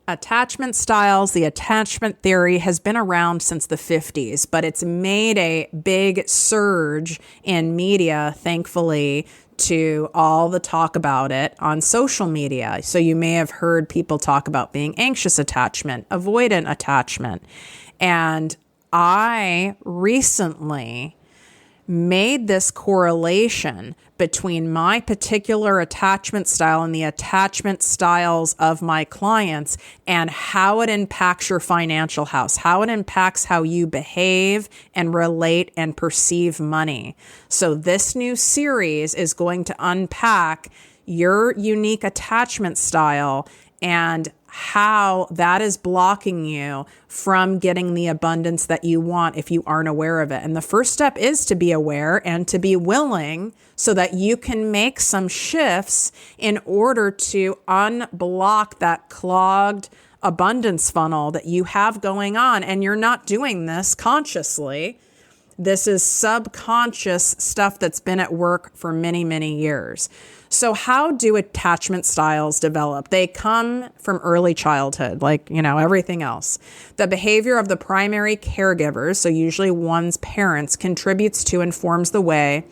Attachment styles, the attachment theory has been around since the 50s, but it's made a big surge in media, thankfully, to all the talk about it on social media. So you may have heard people talk about being anxious attachment, avoidant attachment. And I recently made this correlation between my particular attachment style and the attachment styles of my clients and how it impacts your financial house, how it impacts how you behave and relate and perceive money. So this new series is going to unpack your unique attachment style and how that is blocking you from getting the abundance that you want if you aren't aware of it. And the first step is to be aware and to be willing so that you can make some shifts in order to unblock that clogged abundance funnel that you have going on. And you're not doing this consciously. This is subconscious stuff that's been at work for many, many years. So how do attachment styles develop? They come from early childhood, like, everything else. The behavior of the primary caregivers, so usually one's parents, contributes to and forms the way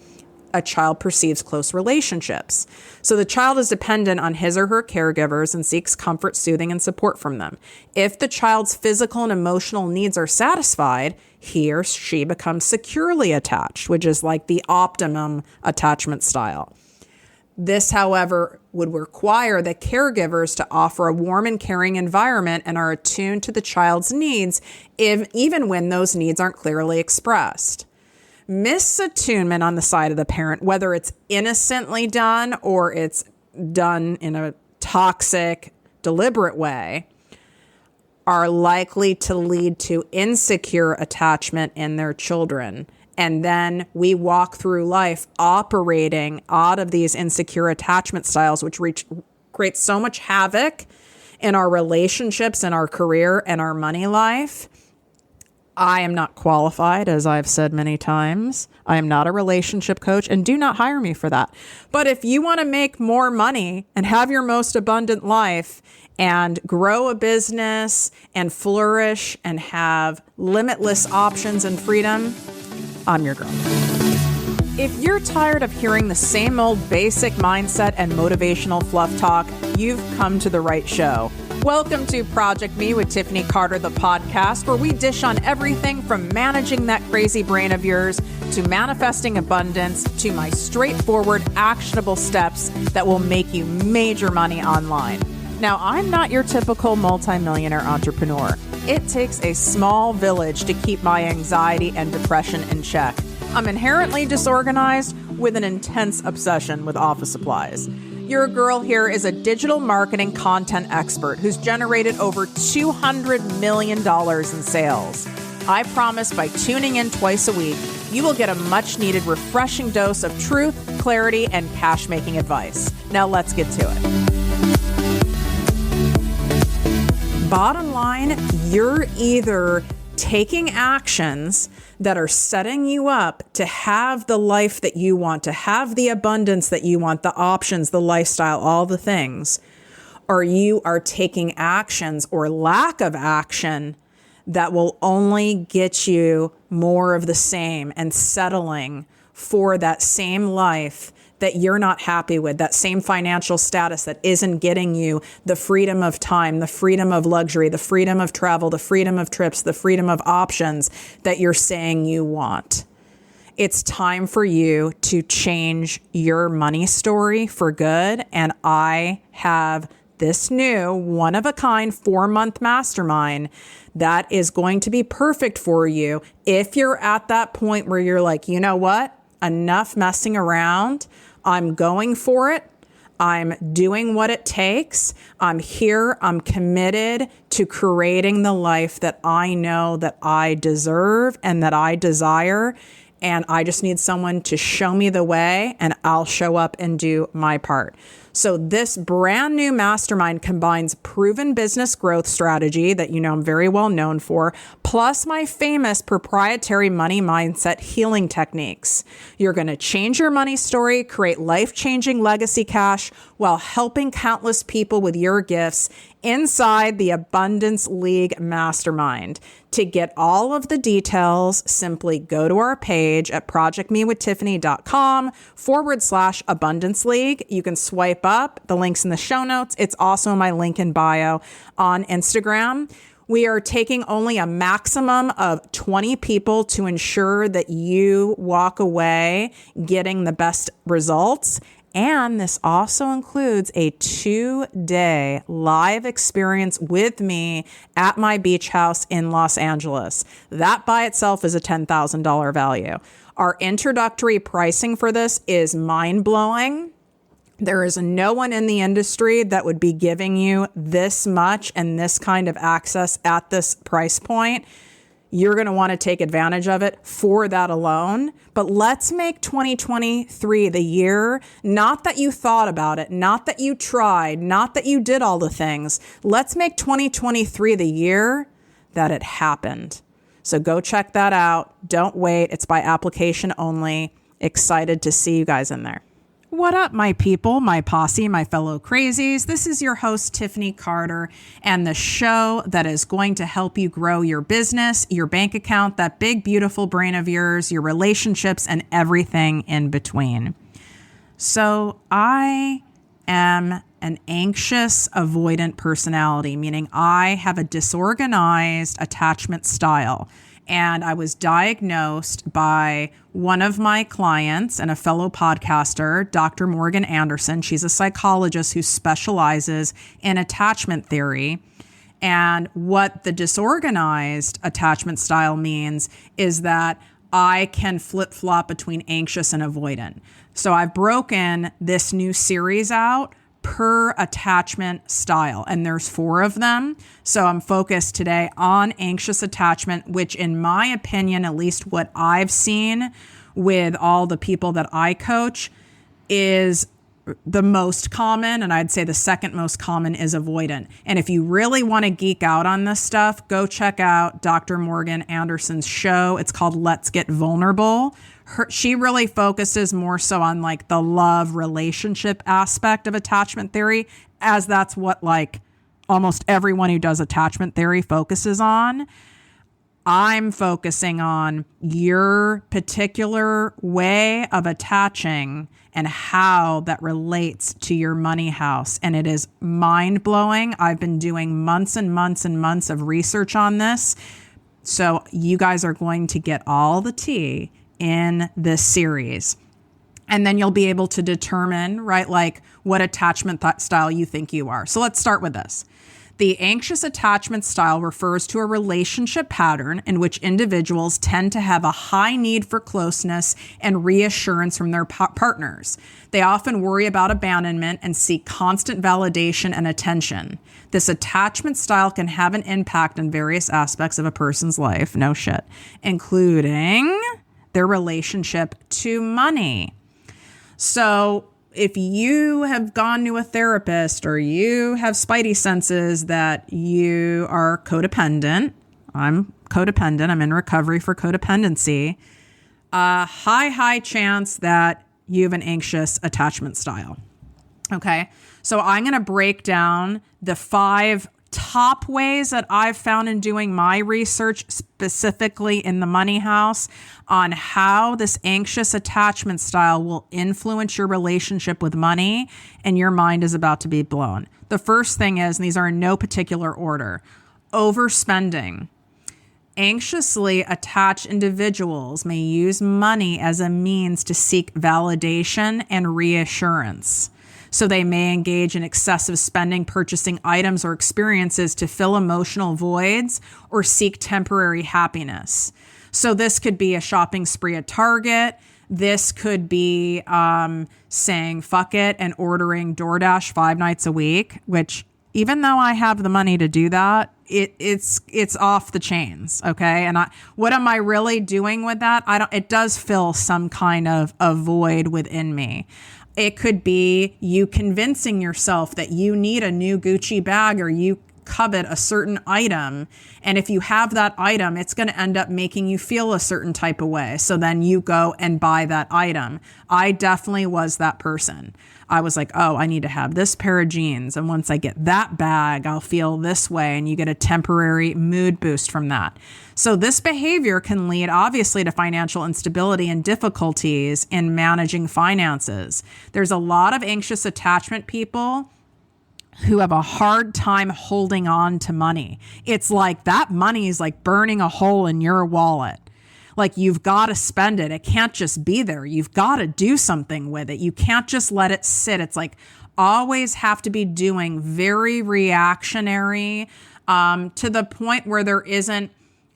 a child perceives close relationships. So the child is dependent on his or her caregivers and seeks comfort, soothing, and support from them. If the child's physical and emotional needs are satisfied, he or she becomes securely attached, which is like the optimum attachment style. This, however, would require the caregivers to offer a warm and caring environment and are attuned to the child's needs, even when those needs aren't clearly expressed. Misattunement on the side of the parent, whether it's innocently done or it's done in a toxic, deliberate way, are likely to lead to insecure attachment in their children. And then we walk through life operating out of these insecure attachment styles, which create so much havoc in our relationships and our career and our money life. I am not qualified, as I've said many times. I am not a relationship coach, and do not hire me for that. But if you want to make more money and have your most abundant life and grow a business and flourish and have limitless options and freedom, I'm your girl. If you're tired of hearing the same old basic mindset and motivational fluff talk, you've come to the right show. Welcome to ProjectME with Tiffany Carter, the podcast, where we dish on everything from managing that crazy brain of yours to manifesting abundance to my straightforward, actionable steps that will make you major money online. Now, I'm not your typical multimillionaire entrepreneur. It takes a small village to keep my anxiety and depression in check. I'm inherently disorganized with an intense obsession with office supplies. Your girl here is a digital marketing content expert who's generated over $200 million in sales. I promise by tuning in twice a week, you will get a much needed refreshing dose of truth, clarity, and cash-making advice. Now let's get to it. Bottom line, you're either taking actions that are setting you up to have the life that you want, to have the abundance that you want, the options, the lifestyle, all the things, or you are taking actions or lack of action that will only get you more of the same and settling for that same life that you're not happy with, that same financial status that isn't getting you the freedom of time, the freedom of luxury, the freedom of travel, the freedom of trips, the freedom of options that you're saying you want. It's time for you to change your money story for good. And I have this new one-of-a-kind 4-month mastermind that is going to be perfect for you if you're at that point where you're like, you know what? Enough messing around. I'm going for it. I'm doing what it takes. I'm here. I'm committed to creating the life that I know that I deserve and that I desire. And I just need someone to show me the way, and I'll show up and do my part. So this brand new mastermind combines proven business growth strategy that I'm very well known for, plus my famous proprietary money mindset healing techniques. You're going to change your money story, create life-changing legacy cash while helping countless people with your gifts, inside the Abundance League Mastermind. To get all of the details, simply go to our page at projectmewithttiffany.com/Abundance League. You can swipe up. The link's in the show notes. It's also my link in bio on Instagram. We are taking only a maximum of 20 people to ensure that you walk away getting the best results. And this also includes a 2-day live experience with me at my beach house in Los Angeles. That by itself is a $10,000 value. Our introductory pricing for this is mind-blowing. There is no one in the industry that would be giving you this much and this kind of access at this price point. You're going to want to take advantage of it for that alone. But let's make 2023 the year, not that you thought about it, not that you tried, not that you did all the things. Let's make 2023 the year that it happened. So go check that out. Don't wait. It's by application only. Excited to see you guys in there. What up, my people, my posse, my fellow crazies? This is your host, Tiffany Carter, and the show that is going to help you grow your business, your bank account, that big, beautiful brain of yours, your relationships, and everything in between. So I am an anxious, avoidant personality, meaning I have a disorganized attachment style. And I was diagnosed by one of my clients and a fellow podcaster, Dr. Morgan Anderson. She's a psychologist who specializes in attachment theory. And what the disorganized attachment style means is that I can flip-flop between anxious and avoidant. So I've broken this new series out per attachment style, and there's 4 of them. So I'm focused today on anxious attachment, which in my opinion, at least what I've seen with all the people that I coach, is the most common, and I'd say the second most common is avoidant. And if you really want to geek out on this stuff, go check out Dr. Morgan Anderson's show. It's called Let's Get Vulnerable. She really focuses more so on like the love relationship aspect of attachment theory, as that's what like almost everyone who does attachment theory focuses on. I'm focusing on your particular way of attaching and how that relates to your money house. And it is mind-blowing. I've been doing months and months and months of research on this. So you guys are going to get all the tea in this series. And then you'll be able to determine, right, like what attachment style you think you are. So let's start with this. The anxious attachment style refers to a relationship pattern in which individuals tend to have a high need for closeness and reassurance from their partners. They often worry about abandonment and seek constant validation and attention. This attachment style can have an impact on various aspects of a person's life, no shit, including their relationship to money. So if you have gone to a therapist or you have spidey senses that you are codependent, I'm codependent, I'm in recovery for codependency, high chance that you have an anxious attachment style. Okay, so I'm going to break down the 5 top ways that I've found in doing my research, specifically in the money house, on how this anxious attachment style will influence your relationship with money, and your mind is about to be blown. The first thing is, and these are in no particular order, overspending. Anxiously attached individuals may use money as a means to seek validation and reassurance. So they may engage in excessive spending, purchasing items or experiences to fill emotional voids or seek temporary happiness. So this could be a shopping spree at Target. This could be saying fuck it and ordering DoorDash 5 nights a week, which even though I have the money to do that, it's off the chains. Okay. And what am I really doing with that? It does fill some kind of a void within me. It could be you convincing yourself that you need a new Gucci bag, or you covet a certain item. And if you have that item, it's going to end up making you feel a certain type of way. So then you go and buy that item. I definitely was that person. I was like, oh, I need to have this pair of jeans. And once I get that bag, I'll feel this way. And you get a temporary mood boost from that. So this behavior can lead obviously to financial instability and difficulties in managing finances. There's a lot of anxious attachment people who have a hard time holding on to money. It's like that money is like burning a hole in your wallet. Like you've got to spend it. It can't just be there. You've got to do something with it. You can't just let it sit. It's like always have to be doing very reactionary to the point where there isn't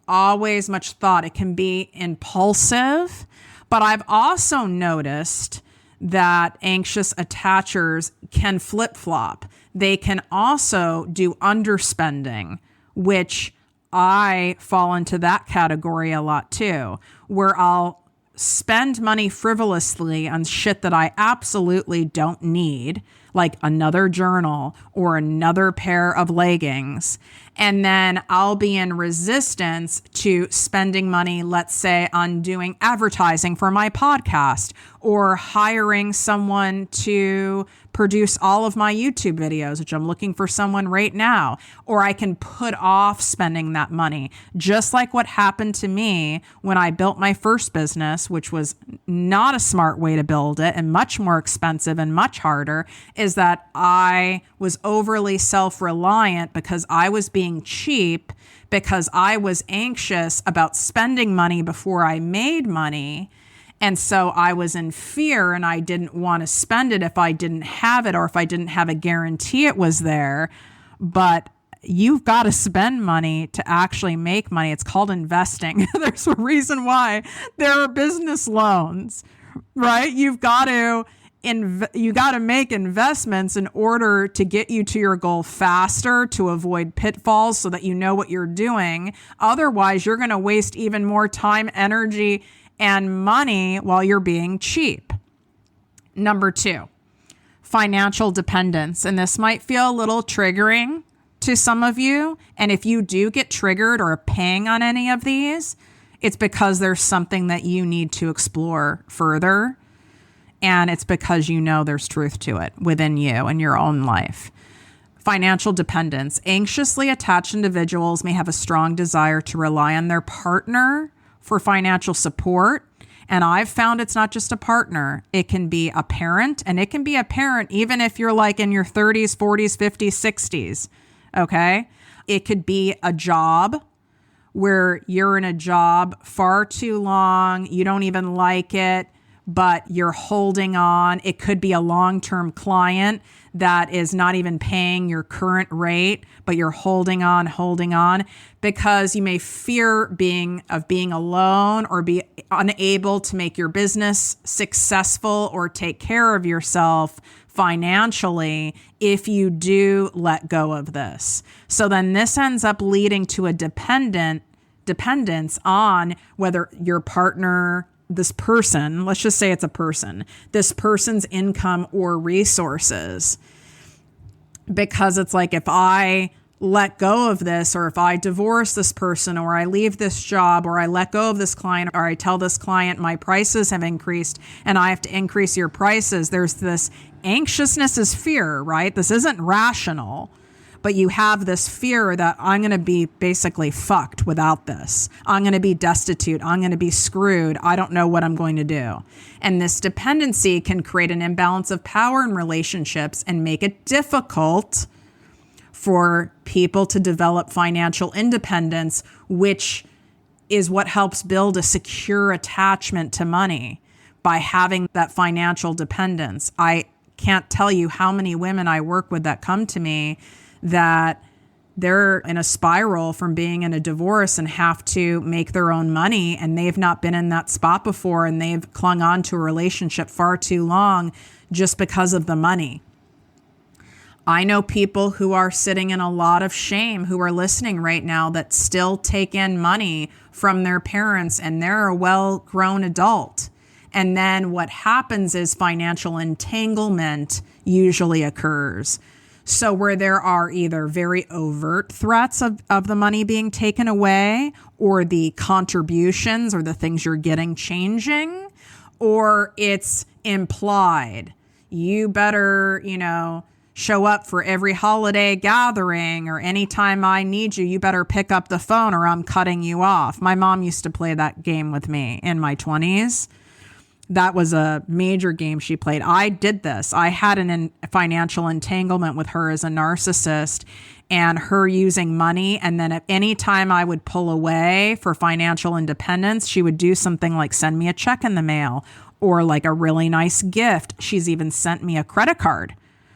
always much thought. It can be impulsive. But I've also noticed that anxious attachers can flip-flop. They can also do underspending, which I fall into that category a lot too, where I'll spend money frivolously on shit that I absolutely don't need, like another journal or another pair of leggings. And then I'll be in resistance to spending money, let's say, on doing advertising for my podcast or hiring someone to produce all of my YouTube videos, which I'm looking for someone right now. Or I can put off spending that money, just like what happened to me when I built my first business, which was not a smart way to build it and much more expensive and much harder, is that I was overly self-reliant because I was being cheap, because I was anxious about spending money before I made money. And so I was in fear and I didn't want to spend it if I didn't have it or if I didn't have a guarantee it was there. But you've got to spend money to actually make money. It's called investing. There's a reason why there are business loans, right? You've got to make investments in order to get you to your goal faster, to avoid pitfalls so that you know what you're doing. Otherwise, you're going to waste even more time, energy, and money while you're being cheap. Number 2, financial dependence. And this might feel a little triggering to some of you. And if you do get triggered or ping on any of these, it's because there's something that you need to explore further. And it's because you know there's truth to it within you and your own life. Financial dependence. Anxiously attached individuals may have a strong desire to rely on their partner for financial support. And I've found it's not just a partner. It can be a parent, and it can be a parent even if you're like in your 30s, 40s, 50s, 60s. Okay. It could be a job where you're in a job far too long. You don't even like it, but you're holding on. It could be a long-term client that is not even paying your current rate, but you're holding on, because you may fear being alone or be unable to make your business successful or take care of yourself financially if you do let go of this. So then this ends up leading to a dependence on whether your partner, this person, let's just say it's a person, this person's income or resources. Because it's like, if I let go of this, or if I divorce this person, or I leave this job, or I let go of this client, or I tell this client my prices have increased and I have to increase your prices, there's this anxiousness is fear, right? This isn't rational. But you have this fear that I'm going to be basically fucked without this. I'm going to be destitute. I'm going to be screwed. I don't know what I'm going to do. And this dependency can create an imbalance of power in relationships and make it difficult for people to develop financial independence, which is what helps build a secure attachment to money by having that financial dependence. I can't tell you how many women I work with that come to me that they're in a spiral from being in a divorce and have to make their own money, and they've not been in that spot before, and they've clung on to a relationship far too long just because of the money. I know people who are sitting in a lot of shame who are listening right now that still take in money from their parents, and they're a well-grown adult. And then what happens is financial entanglement usually occurs. So where there are either very overt threats of the money being taken away, or the contributions or the things you're getting changing, or it's implied. You better, show up for every holiday gathering, or anytime I need you, you better pick up the phone or I'm cutting you off. My mom used to play that game with me in my 20s. That was a major game she played. I did this. I had financial entanglement with her as a narcissist, and her using money. And then at any time I would pull away for financial independence, she would do something like send me a check in the mail or like a really nice gift. She's even sent me a credit card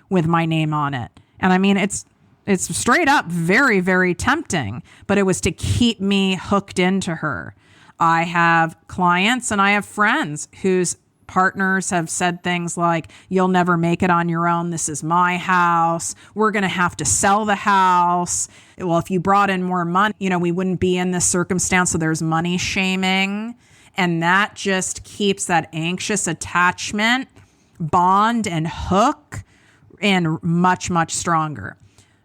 with my name on it. And I mean, it's straight up very, very tempting, but it was to keep me hooked into her. I have clients and I have friends whose partners have said things like, you'll never make it on your own. This is my house. We're going to have to sell the house. Well, if you brought in more money, we wouldn't be in this circumstance. So there's money shaming. And that just keeps that anxious attachment bond and hook and much, much stronger.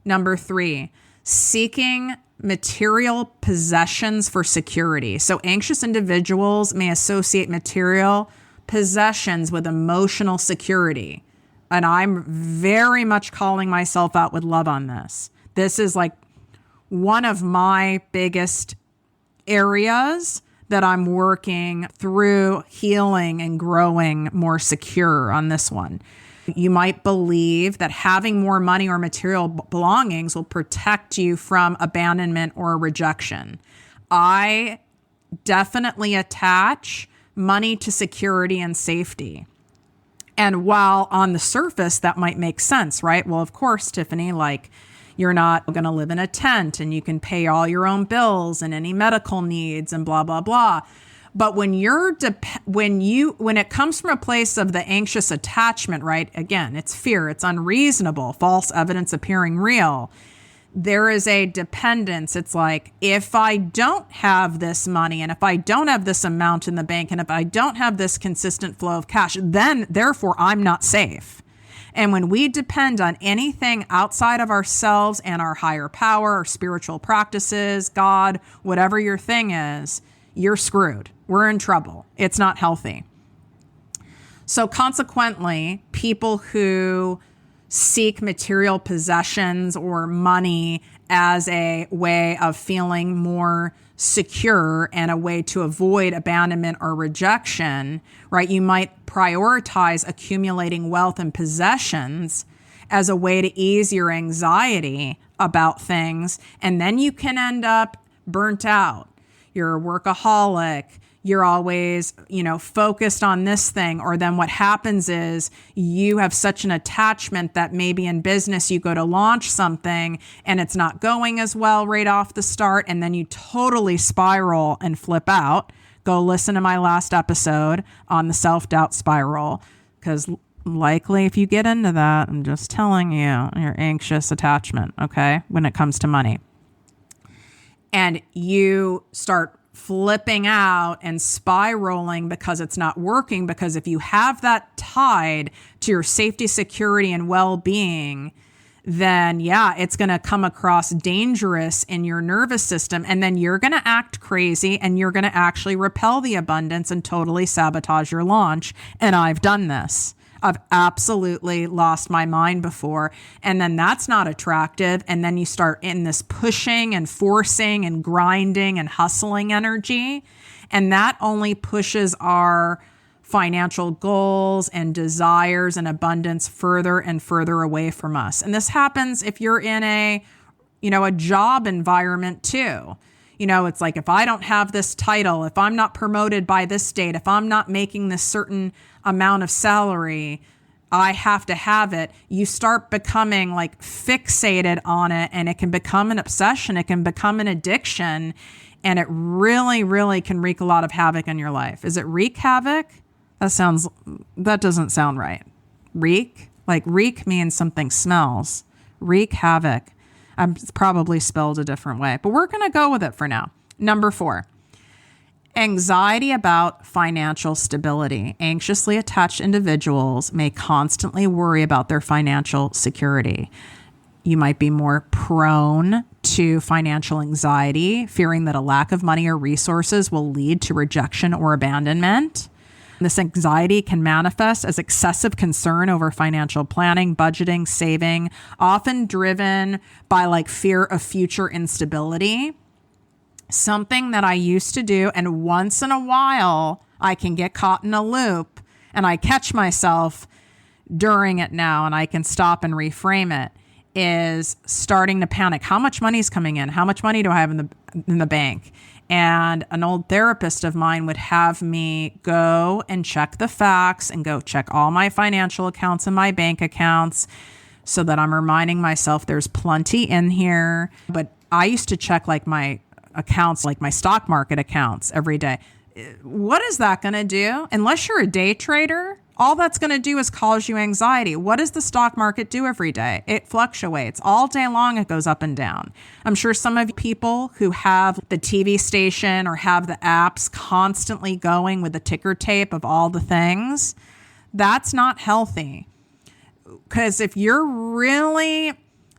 Number 3, seeking material possessions for security. So anxious individuals may associate material possessions with emotional security. And I'm very much calling myself out with love on this. This is like one of my biggest areas that I'm working through healing and growing more secure on this one. You might believe that having more money or material belongings will protect you from abandonment or rejection. I definitely attach money to security and safety. And while on the surface that might make sense, right? Well, of course, Tiffany, like you're not going to live in a tent and you can pay all your own bills and any medical needs and blah, blah, blah. But when it comes from a place of the anxious attachment, right? Again, it's fear, it's unreasonable, false evidence appearing real. There is a dependence. It's like, if I don't have this money and if I don't have this amount in the bank and if I don't have this consistent flow of cash, then therefore I'm not safe. And when we depend on anything outside of ourselves and our higher power, our spiritual practices, God, whatever your thing is, you're screwed. We're in trouble. It's not healthy. So consequently, people who seek material possessions or money as a way of feeling more secure and a way to avoid abandonment or rejection, right? You might prioritize accumulating wealth and possessions as a way to ease your anxiety about things. And then you can end up burnt out. You're a workaholic. You're always, focused on this thing. Or then what happens is you have such an attachment that maybe in business you go to launch something and it's not going as well right off the start. And then you totally spiral and flip out. Go listen to my last episode on the self-doubt spiral, because likely if you get into that, I'm just telling you, your anxious attachment, okay, when it comes to money. And you start flipping out and spiraling because it's not working. Because if you have that tied to your safety, security, and well-being, then it's going to come across dangerous in your nervous system. And then you're going to act crazy and you're going to actually repel the abundance and totally sabotage your launch. And I've done this. I've absolutely lost my mind before. And then that's not attractive. And then you start in this pushing and forcing and grinding and hustling energy. And that only pushes our financial goals and desires and abundance further and further away from us. And this happens if you're in a job environment too. It's like, if I don't have this title, if I'm not promoted by this date, if I'm not making this certain amount of salary, I have to have it. You start becoming like fixated on it, and it can become an obsession. It can become an addiction, and it really, really can wreak a lot of havoc in your life. Is it wreak havoc? That doesn't sound right. Wreak? Like reek means something smells. Wreak havoc. It's probably spelled a different way, but we're going to go with it for now. Number 4, anxiety about financial stability. Anxiously attached individuals may constantly worry about their financial security. You might be more prone to financial anxiety, fearing that a lack of money or resources will lead to rejection or abandonment. This anxiety can manifest as excessive concern over financial planning, budgeting, saving, often driven by like fear of future instability. Something that I used to do, and once in a while I can get caught in a loop and I catch myself during it now and I can stop and reframe it, is starting to panic. How much money is coming in? How much money do I have in the bank? And an old therapist of mine would have me go and check the facts and go check all my financial accounts and my bank accounts so that I'm reminding myself there's plenty in here. But I used to check like my accounts, like my stock market accounts every day. What is that going to do? Unless you're a day trader, all that's going to do is cause you anxiety. What does the stock market do every day? It fluctuates all day long. It goes up and down. I'm sure some of you people who have the TV station or have the apps constantly going with the ticker tape of all the things, that's not healthy. Because if you're really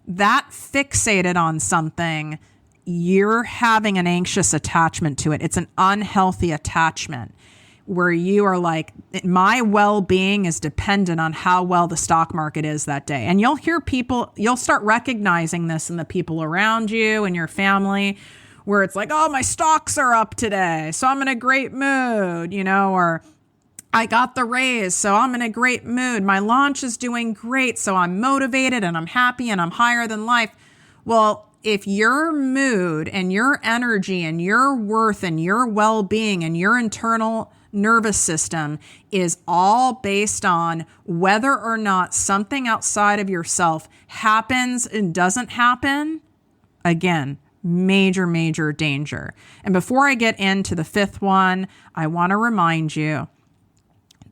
that fixated on something, you're having an anxious attachment to it. It's an unhealthy attachment where you are like, my well-being is dependent on how well the stock market is that day. And you'll hear people, you'll start recognizing this in the people around you and your family, where it's like, oh, my stocks are up today, so I'm in a great mood, or I got the raise, so I'm in a great mood. My launch is doing great, so I'm motivated and I'm happy and I'm higher than life. Well, if your mood and your energy and your worth and your well-being and your internal nervous system is all based on whether or not something outside of yourself happens and doesn't happen, again, major, major danger. And before I get into the fifth one, I want to remind you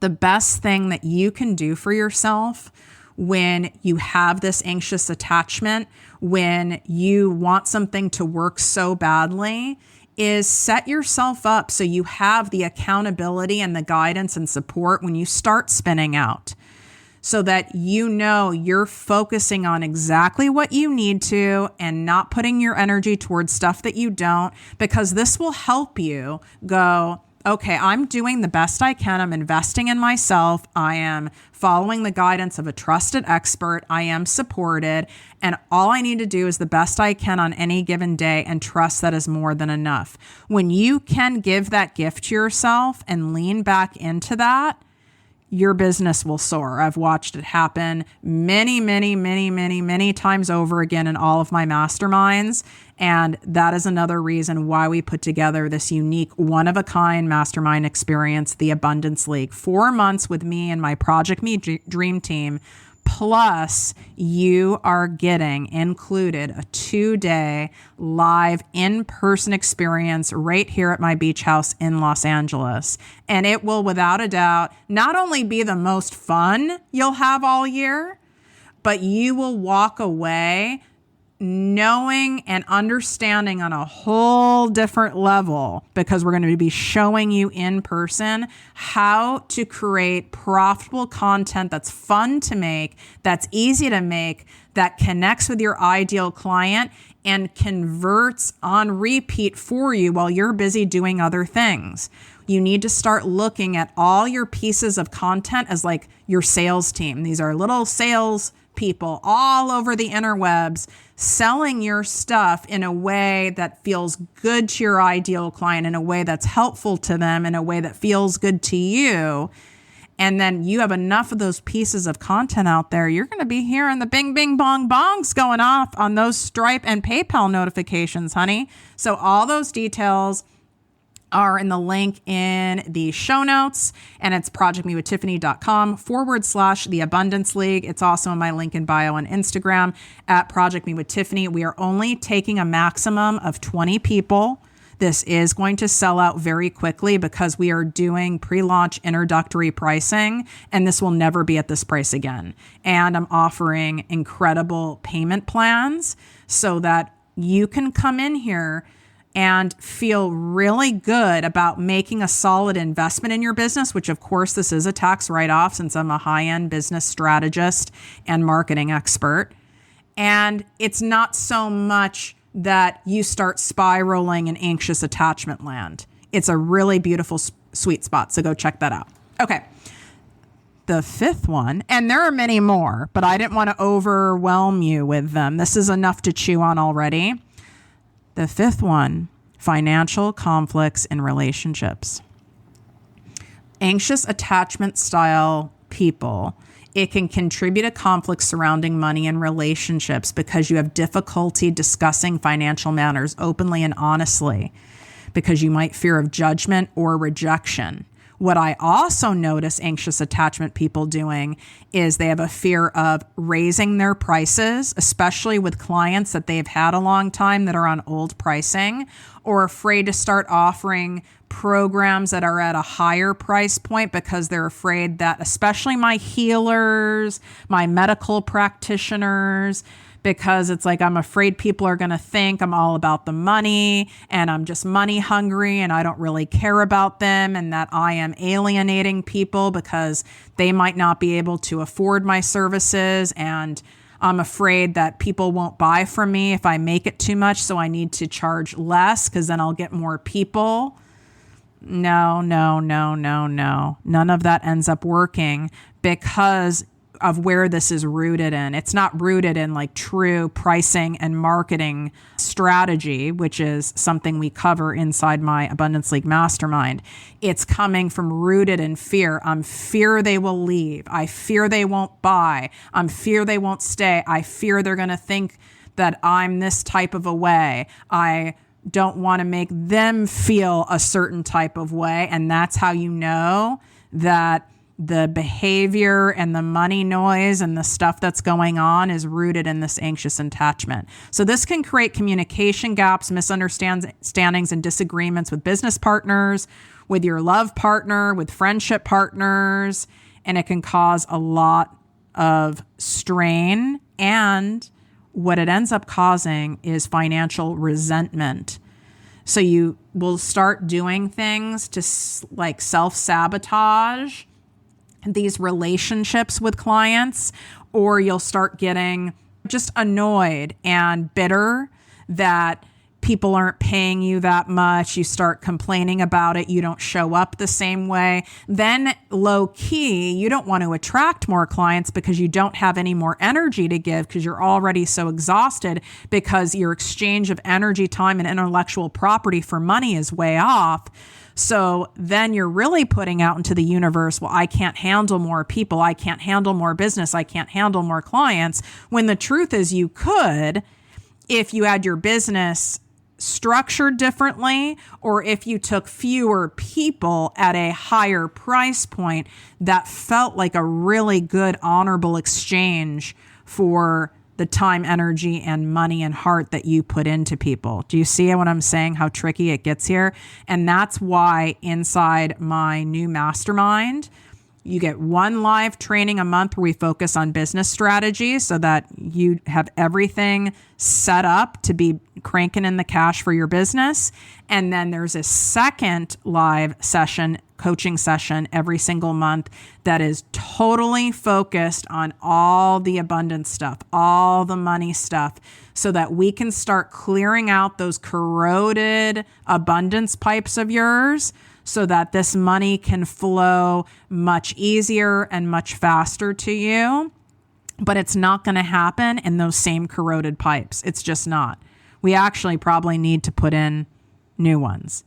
the best thing that you can do for yourself when you have this anxious attachment, when you want something to work so badly, is set yourself up so you have the accountability and the guidance and support when you start spinning out, so that you're focusing on exactly what you need to and not putting your energy towards stuff that you don't, because this will help you go, okay, I'm doing the best I can. I'm investing in myself. I am following the guidance of a trusted expert. I am supported. And all I need to do is the best I can on any given day and trust that is more than enough. When you can give that gift to yourself and lean back into that, your business will soar. I've watched it happen many, many, many, many, many times over again in all of my masterminds. And that is another reason why we put together this unique one-of-a-kind mastermind experience, the Abundance League. 4 months with me and my ProjectME Dream Team. Plus, you are getting included a 2-day live in-person experience right here at my beach house in Los Angeles. And it will, without a doubt, not only be the most fun you'll have all year, but you will walk away knowing and understanding on a whole different level, because we're going to be showing you in person how to create profitable content that's fun to make, that's easy to make, that connects with your ideal client and converts on repeat for you while you're busy doing other things. You need to start looking at all your pieces of content as like your sales team. These are little sales people all over the interwebs selling your stuff in a way that feels good to your ideal client, in a way that's helpful to them, in a way that feels good to you. And then you have enough of those pieces of content out there, you're going to be hearing the bing, bing, bong, bongs going off on those Stripe and PayPal notifications, honey. So all those details are in the link in the show notes, and it's projectmewithtiffany.com/the Abundance League. It's also in my link in bio on Instagram at ProjectMeWithTiffany. We are only taking a maximum of 20 people. This is going to sell out very quickly because we are doing pre-launch introductory pricing, and this will never be at this price again. And I'm offering incredible payment plans so that you can come in here and feel really good about making a solid investment in your business, which of course this is a tax write-off since I'm a high-end business strategist and marketing expert. And it's not so much that you start spiraling in anxious attachment land. It's a really beautiful sweet spot. So go check that out. Okay. The fifth one, and there are many more, but I didn't want to overwhelm you with them. This is enough to chew on already. The fifth one, financial conflicts in relationships. Anxious attachment style people, it can contribute to conflicts surrounding money and relationships because you have difficulty discussing financial matters openly and honestly, because you might fear of judgment or rejection. What I also notice anxious attachment people doing is they have a fear of raising their prices, especially with clients that they've had a long time that are on old pricing, or afraid to start offering programs that are at a higher price point because they're afraid that, especially my healers, my medical practitioners, because it's like, I'm afraid people are going to think I'm all about the money and I'm just money hungry and I don't really care about them, and that I am alienating people because they might not be able to afford my services, and I'm afraid that people won't buy from me if I make it too much, so I need to charge less because then I'll get more people. No. None of that ends up working because of where this is rooted in. It's not rooted in like true pricing and marketing strategy, which is something we cover inside my Abundance League Mastermind. It's coming from rooted in fear. I'm fear they will leave. I fear they won't buy. I'm fear they won't stay. I fear they're going to think that I'm this type of a way. I don't want to make them feel a certain type of way. And that's how you know that the behavior and the money noise and the stuff that's going on is rooted in this anxious attachment. So this can create communication gaps, misunderstandings, and disagreements with business partners, with your love partner, with friendship partners, and it can cause a lot of strain. And what it ends up causing is financial resentment. So you will start doing things to like self-sabotage these relationships with clients, or you'll start getting just annoyed and bitter that people aren't paying you that much. You start complaining about it. You don't show up the same way. Then low key, you don't want to attract more clients because you don't have any more energy to give because you're already so exhausted because your exchange of energy, time, and intellectual property for money is way off. So then you're really putting out into the universe, well, I can't handle more people. I can't handle more business. I can't handle more clients. When the truth is you could, if you had your business structured differently, or if you took fewer people at a higher price point that felt like a really good, honorable exchange for the time, energy, and money and heart that you put into people. Do you see what I'm saying? How tricky it gets here? And that's why inside my new mastermind, you get one live training a month where we focus on business strategy so that you have everything set up to be cranking in the cash for your business. And then there's a second live session, coaching session every single month that is totally focused on all the abundance stuff, all the money stuff, so that we can start clearing out those corroded abundance pipes of yours so that this money can flow much easier and much faster to you. But it's not going to happen in those same corroded pipes. It's just not. We actually probably need to put in new ones.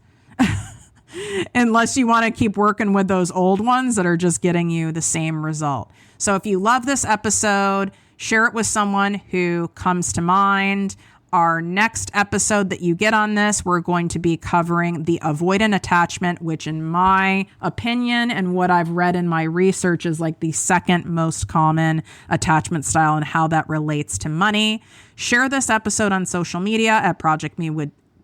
Unless you want to keep working with those old ones that are just getting you the same result. So if you love this episode, share it with someone who comes to mind. Our next episode that you get on this, we're going to be covering the avoidant attachment, which in my opinion and what I've read in my research is like the second most common attachment style and how that relates to money. Share this episode on social media at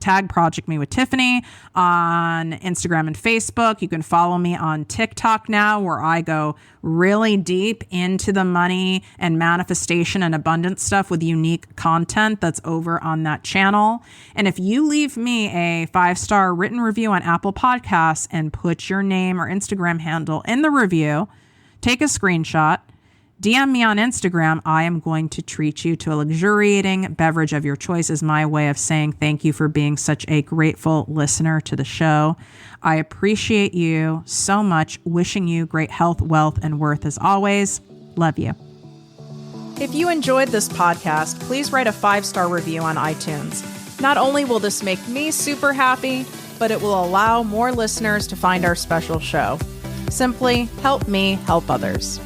tag ProjectME with Tiffany on Instagram and Facebook. You can follow me on TikTok now, where I go really deep into the money and manifestation and abundance stuff with unique content that's over on that channel. And if you leave me a 5-star written review on Apple Podcasts and put your name or Instagram handle in the review, take a screenshot, DM me on Instagram. I am going to treat you to a luxuriating beverage of your choice as my way of saying thank you for being such a grateful listener to the show. I appreciate you so much. Wishing you great health, wealth, and worth as always. Love you. If you enjoyed this podcast, please write a 5-star review on iTunes. Not only will this make me super happy, but it will allow more listeners to find our special show. Simply help me help others.